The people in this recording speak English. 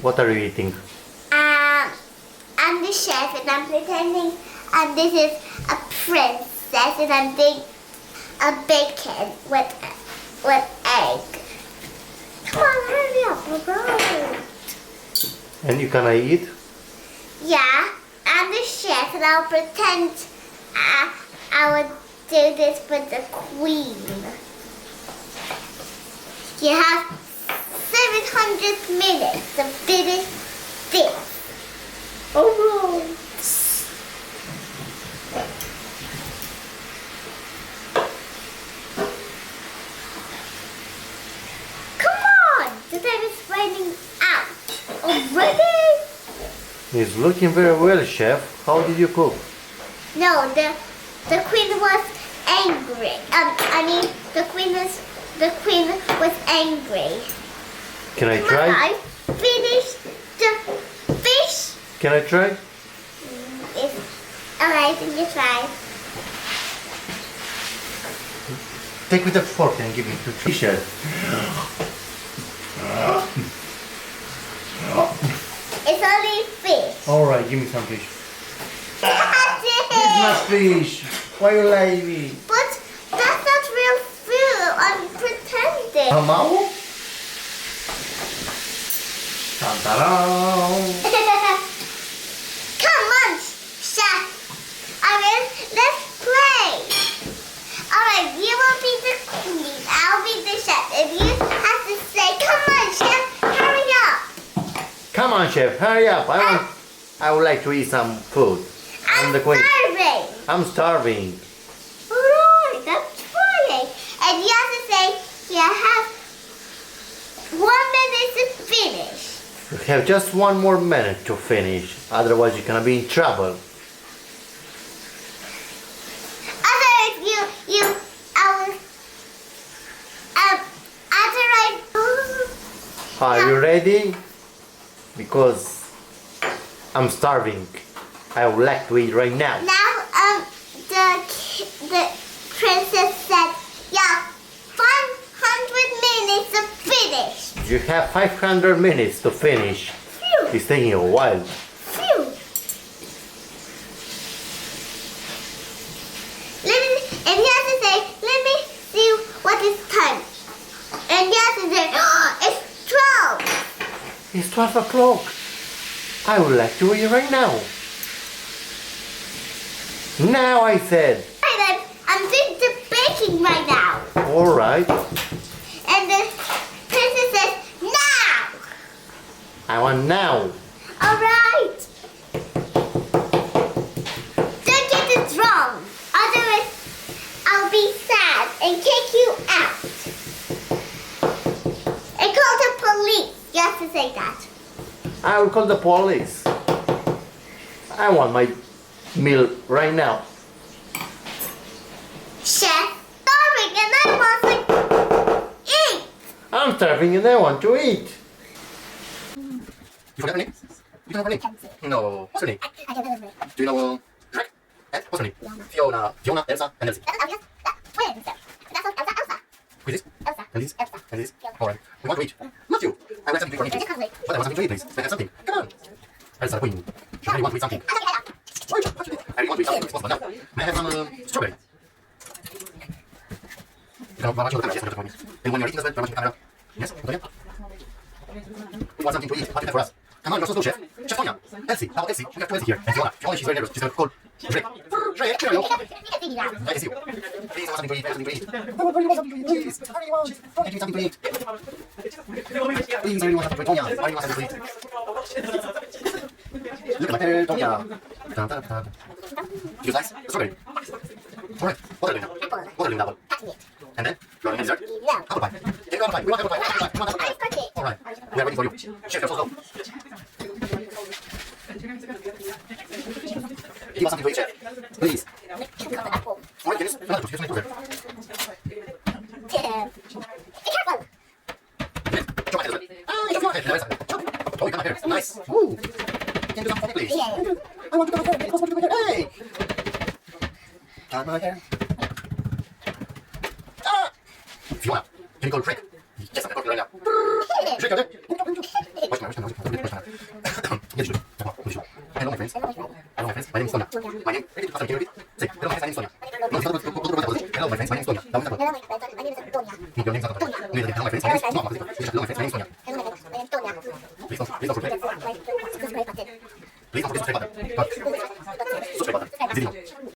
What are you eating? I'm the chef and I'm pretending this is a princess and I'm doing a bacon with egg. Come on, hurry up, we're going. And you gonna eat? Yeah, I'm the chef and I'll pretend I would do this for the queen. You have 700 minutes to finish this. Alright. Come on! The time is running out. Already? It's looking very well, chef. How did you cook? No, the queen was angry. The queen was angry. Can I try? I finished the fish. Can I try? Alright, then you try. Take with a fork and give it to Trisha. It's only fish. Alright, give me some fish. That's It's not it. fish. Why you lie me? But that's not real food. I'm pretending. Hamao? Ta-da! Come on, chef. Let's play. Alright, you will be the queen. I'll be the chef. If you have to say, come on, chef, hurry up. Come on, chef, hurry up. I would like to eat some food. I'm the queen. Starving. I'm starving. Alright, that's fine. And you have to say, you have 1 minute to finish. You have just one more minute to finish. Otherwise, you're gonna be in trouble. Are you ready? Because I'm starving. I would like to eat right now. Now, the princess said, yeah, 500 minutes to finish. You have 500 minutes to finish. Phew. It's taking a while. Phew. And you have to say, let me see what is time. And you have to say, oh, it's 12. It's 12 o'clock. I would like to eat right now. Now I said. I'm doing the baking right now. Alright. And the princess says, now. I want now. Alright. Don't get it wrong. Otherwise, I'll be sad and kick you out. And call the police. You have to say that. I will call the police. I want my meal right now. Chef, starving and I want to eat. I'm starving and I want to eat. You forgot her name? You don't have her name? No. What's her name? I don't know. Do you know Shrek? And what's her name? Fiona, Elsa, and Elsie. Wait, that's Elsa. Who is this? Elsa. And this? Elsa. And this? Alright. We want to eat. Not you. I will have something for you, please. But I want something to eat, please. I have something. Come on. Elsa, the queen. I really want to eat something. I really want to eat something. It's possible now. May I have some strawberry? You can watch the camera. Yes, watch the camera. And when you're eating as well, watch the camera. Yes, Antonia? We want something to eat. What is that for us? Come on, you're so slow, chef. Chef Tonya. Elsie. How about Elsie? We have two Elsie here. And Fiona. Fiona, she's very nervous. She's going to call Shrek. Shrek, here you go. I can see you. Please, I want something to eat. I want something to eat. I want something to eat. Please. I really want. I need something to eat. Please, I really want something to eat. Tonya, I really want something to eat. Look at my hair, Tonya. Dun, dun, dun. You guys, strawberry. Alright, what are you doing now? What are you doing now? And then, you are in dessert? Apple pie. Take apple pie. We want apple pie. Apple pie. We want apple pie. Alright, we are waiting for you. Chef, you're so slow. Give us something to eat, chef. Please. Alright, Dennis. Another juice. Here's another Chop my head as well. Ah, chop your head. Nice. Chop. Oh, you got my hair. Nice. Ooh. Can you do something for me, please? I want to cut my hair. Can you want to cut my hair? Hey. Cut my hair. Ah. Fiona, can you call Shrek? Yes, I'm calling right now. Shrek, okay? Watch my. friends. My name is Tonya. My name. Can you repeat? Say, hello, my friends. My name is Tonya. No, hello, my friends. My name is Tonya. Hello, my friends. My name is Antonya. Your name is Antonio. Hello, my friends. My name is Tonya. Hello, my friends. My name is Tonya. Please don't forget.